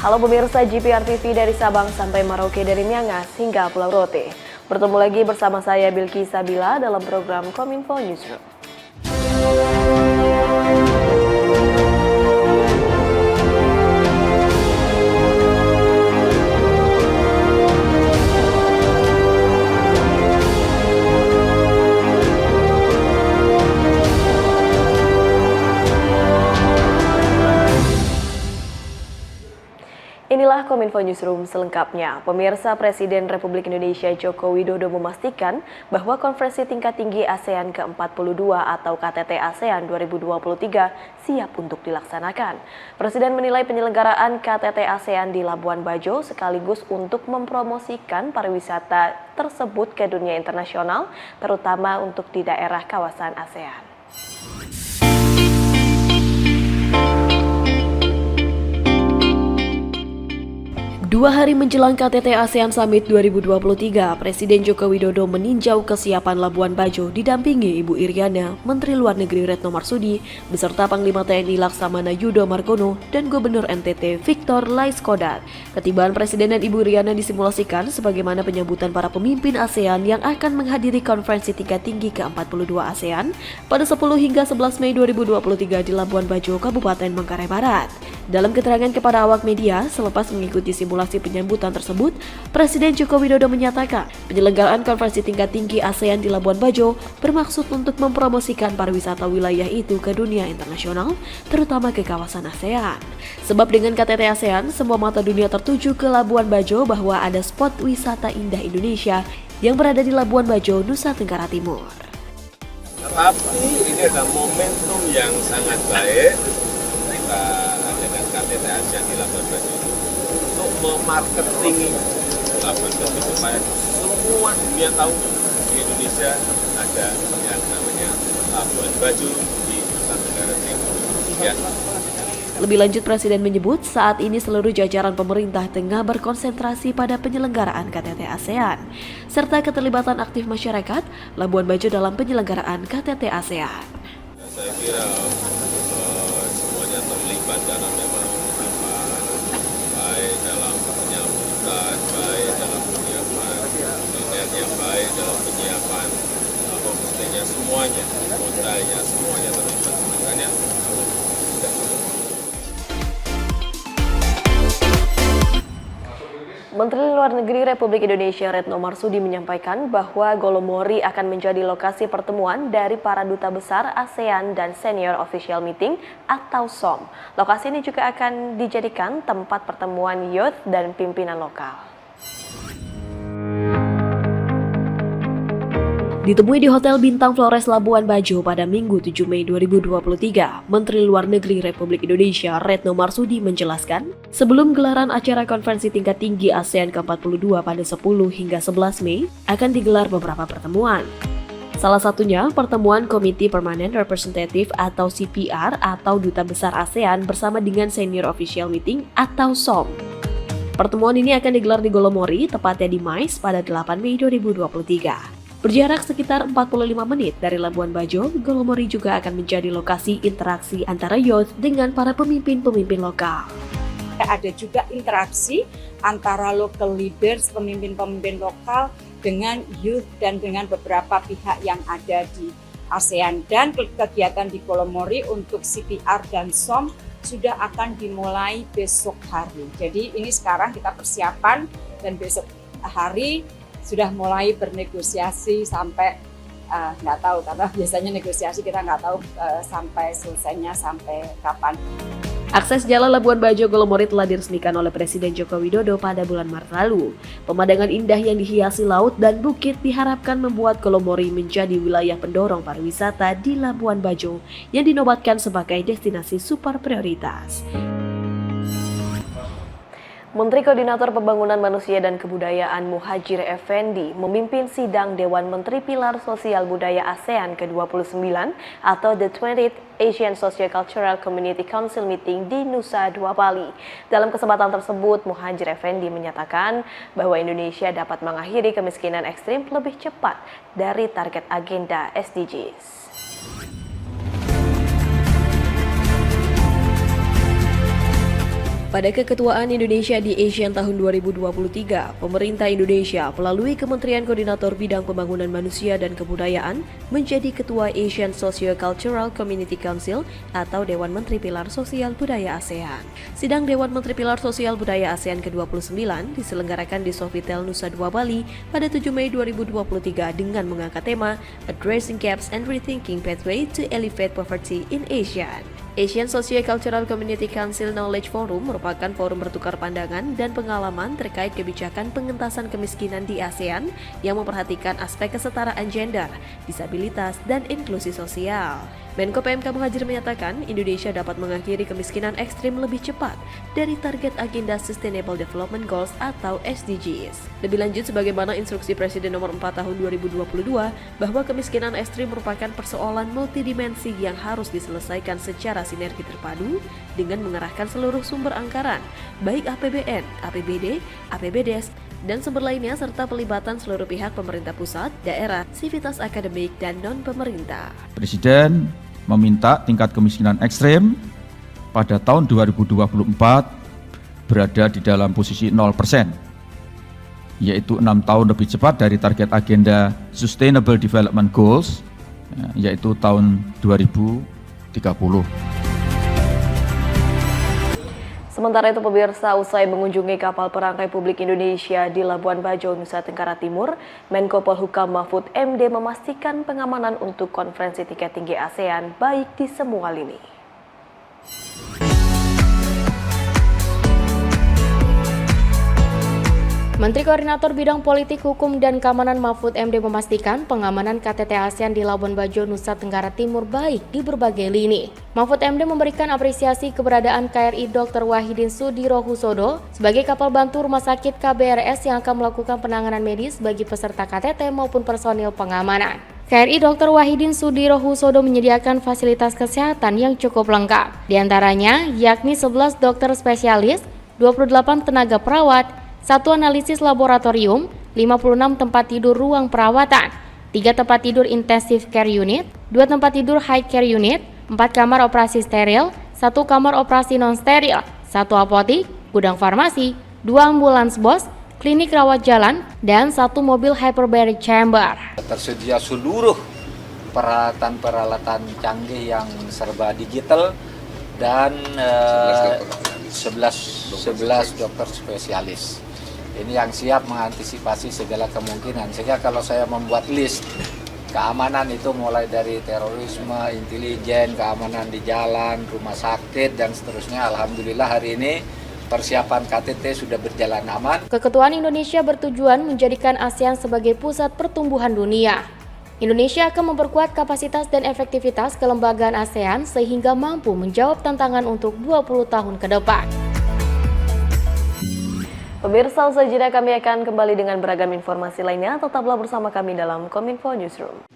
Halo pemirsa GPR TV dari Sabang sampai Merauke, dari Miangas hingga Pulau Rote. Bertemu lagi bersama saya Bilki Sabila dalam program Kominfo Newsroom. Inilah Kominfo Newsroom selengkapnya. Pemirsa, Presiden Republik Indonesia Joko Widodo memastikan bahwa konferensi tingkat tinggi ASEAN ke-42 atau KTT ASEAN 2023 siap untuk dilaksanakan. Presiden menilai penyelenggaraan KTT ASEAN di Labuan Bajo sekaligus untuk mempromosikan pariwisata tersebut ke dunia internasional, terutama untuk di daerah kawasan ASEAN. 2 hari menjelang KTT ASEAN Summit 2023, Presiden Joko Widodo meninjau kesiapan Labuan Bajo didampingi Ibu Iriana, Menteri Luar Negeri Retno Marsudi, beserta Panglima TNI Laksamana Yudo Margono dan Gubernur NTT Victor Laiskodat. Ketibaan Presiden dan Ibu Iriana disimulasikan sebagaimana penyambutan para pemimpin ASEAN yang akan menghadiri konferensi tingkat tinggi ke-42 ASEAN pada 10 hingga 11 Mei 2023 di Labuan Bajo, Kabupaten Manggarai Barat. Dalam keterangan kepada awak media, selepas mengikuti simulasi penyambutan tersebut, Presiden Joko Widodo menyatakan penyelenggaraan konferensi tingkat tinggi ASEAN di Labuan Bajo bermaksud untuk mempromosikan pariwisata wilayah itu ke dunia internasional, terutama ke kawasan ASEAN. Sebab dengan KTT ASEAN, semua mata dunia tertuju ke Labuan Bajo bahwa ada spot wisata indah Indonesia yang berada di Labuan Bajo, Nusa Tenggara Timur. Tetapi ini adalah momentum yang sangat baik kita dengan KTT ASEAN di Labuan Bajo untuk memarketing Labuan Bajo supaya semua dunia tahu di Indonesia ada yang namanya Labuan Bajo di Nusa Tenggara Timur. Ya. Lebih lanjut, Presiden menyebut saat ini seluruh jajaran pemerintah tengah berkonsentrasi pada penyelenggaraan KTT ASEAN serta keterlibatan aktif masyarakat Labuan Bajo dalam penyelenggaraan KTT ASEAN. Saya kira semuanya terlibat karena memang baik dalam penyambutan, baik dalam penyiapan event yang baik, dalam penyiapan homestay-nya semuanya, hotanya semuanya terlibat. Makanya Menteri Luar Negeri Republik Indonesia Retno Marsudi menyampaikan bahwa Golomori akan menjadi lokasi pertemuan dari para duta besar ASEAN dan Senior Official Meeting atau SOM. Lokasi ini juga akan dijadikan tempat pertemuan youth dan pimpinan lokal. Ditemui di Hotel Bintang Flores Labuan Bajo pada Minggu 7 Mei 2023, Menteri Luar Negeri Republik Indonesia Retno Marsudi menjelaskan, sebelum gelaran acara konferensi tingkat tinggi ASEAN ke-42 pada 10 hingga 11 Mei, akan digelar beberapa pertemuan. Salah satunya pertemuan Komite Permanent Representative atau CPR atau Duta Besar ASEAN bersama dengan Senior Official Meeting atau SOM. Pertemuan ini akan digelar di Golomori, tepatnya di MICE pada 8 Mei 2023. Berjarak sekitar 45 menit dari Labuan Bajo, Golomori juga akan menjadi lokasi interaksi antara youth dengan para pemimpin-pemimpin lokal. Ada juga interaksi antara local leaders, pemimpin-pemimpin lokal dengan youth dan dengan beberapa pihak yang ada di ASEAN. Dan kegiatan di Golomori untuk CPR dan SOM sudah akan dimulai besok hari. Jadi ini sekarang kita persiapan dan besok hari sudah mulai bernegosiasi sampai nggak tahu, karena biasanya negosiasi kita nggak tahu sampai selesainya sampai kapan. Akses Jalan Labuan Bajo Golomori telah diresmikan oleh Presiden Joko Widodo pada bulan Maret lalu. Pemandangan indah yang dihiasi laut dan bukit diharapkan membuat Golomori menjadi wilayah pendorong pariwisata di Labuan Bajo yang dinobatkan sebagai destinasi super prioritas. Menteri Koordinator Pembangunan Manusia dan Kebudayaan Muhadjir Effendi memimpin sidang Dewan Menteri Pilar Sosial Budaya ASEAN ke-29 atau The 20th Asian Socio-Cultural Community Council Meeting di Nusa Dua Bali. Dalam kesempatan tersebut, Muhadjir Effendi menyatakan bahwa Indonesia dapat mengakhiri kemiskinan ekstrim lebih cepat dari target agenda SDGs. Pada keketuaan Indonesia di ASEAN tahun 2023, pemerintah Indonesia melalui Kementerian Koordinator Bidang Pembangunan Manusia dan Kebudayaan menjadi Ketua Asian Socio-Cultural Community Council atau Dewan Menteri Pilar Sosial Budaya ASEAN. Sidang Dewan Menteri Pilar Sosial Budaya ASEAN ke-29 diselenggarakan di Sofitel Nusa Dua Bali pada 7 Mei 2023 dengan mengangkat tema Addressing Gaps and Rethinking Pathway to Elevate Poverty in ASEAN. Asian Socio-Cultural Community Council Knowledge Forum merupakan forum bertukar pandangan dan pengalaman terkait kebijakan pengentasan kemiskinan di ASEAN yang memperhatikan aspek kesetaraan gender, disabilitas, dan inklusi sosial. Menko PMK Muhadjir menyatakan Indonesia dapat mengakhiri kemiskinan ekstrim lebih cepat dari target agenda Sustainable Development Goals atau SDGs. Lebih lanjut, sebagaimana instruksi Presiden nomor 4 tahun 2022 bahwa kemiskinan ekstrim merupakan persoalan multidimensi yang harus diselesaikan secara sinergi terpadu dengan mengerahkan seluruh sumber anggaran, baik APBN, APBD, APBDes, dan sumber lainnya serta pelibatan seluruh pihak pemerintah pusat, daerah, sivitas akademik, dan non-pemerintah. Presiden meminta tingkat kemiskinan ekstrem pada tahun 2024 berada di dalam posisi 0%, yaitu 6 tahun lebih cepat dari target agenda Sustainable Development Goals, yaitu tahun 2030. Sementara itu pemirsa, usai mengunjungi kapal perang Republik Indonesia di Labuan Bajo, Nusa Tenggara Timur, Menko Polhukam Mahfud MD memastikan pengamanan untuk konferensi tingkat tinggi ASEAN baik di semua lini. Menteri Koordinator Bidang Politik, Hukum, dan Keamanan Mahfud MD memastikan pengamanan KTT ASEAN di Labuan Bajo, Nusa Tenggara Timur baik di berbagai lini. Mahfud MD memberikan apresiasi keberadaan KRI Dr. Wahidin Sudirohusodo sebagai kapal bantu rumah sakit KBRS yang akan melakukan penanganan medis bagi peserta KTT maupun personil pengamanan. KRI Dr. Wahidin Sudirohusodo menyediakan fasilitas kesehatan yang cukup lengkap. Di antaranya yakni 11 dokter spesialis, 28 tenaga perawat, 1 analisis laboratorium, 56 tempat tidur ruang perawatan, 3 tempat tidur intensive care unit, 2 tempat tidur high care unit, 4 kamar operasi steril, 1 kamar operasi non-steril, 1 apotik, gudang farmasi, 2 ambulans bos, klinik rawat jalan, dan 1 mobil hyperbaric chamber. Tersedia seluruh peralatan canggih yang serba digital dan 11 dokter spesialis. Ini yang siap mengantisipasi segala kemungkinan, sehingga kalau saya membuat list keamanan itu mulai dari terorisme, intelijen, keamanan di jalan, rumah sakit, dan seterusnya. Alhamdulillah hari ini persiapan KTT sudah berjalan aman. Keketuaan Indonesia bertujuan menjadikan ASEAN sebagai pusat pertumbuhan dunia. Indonesia akan memperkuat kapasitas dan efektivitas kelembagaan ASEAN sehingga mampu menjawab tantangan untuk 20 tahun ke depan. Pemirsa, usai jeda kami akan kembali dengan beragam informasi lainnya. Tetaplah bersama kami dalam Kominfo Newsroom.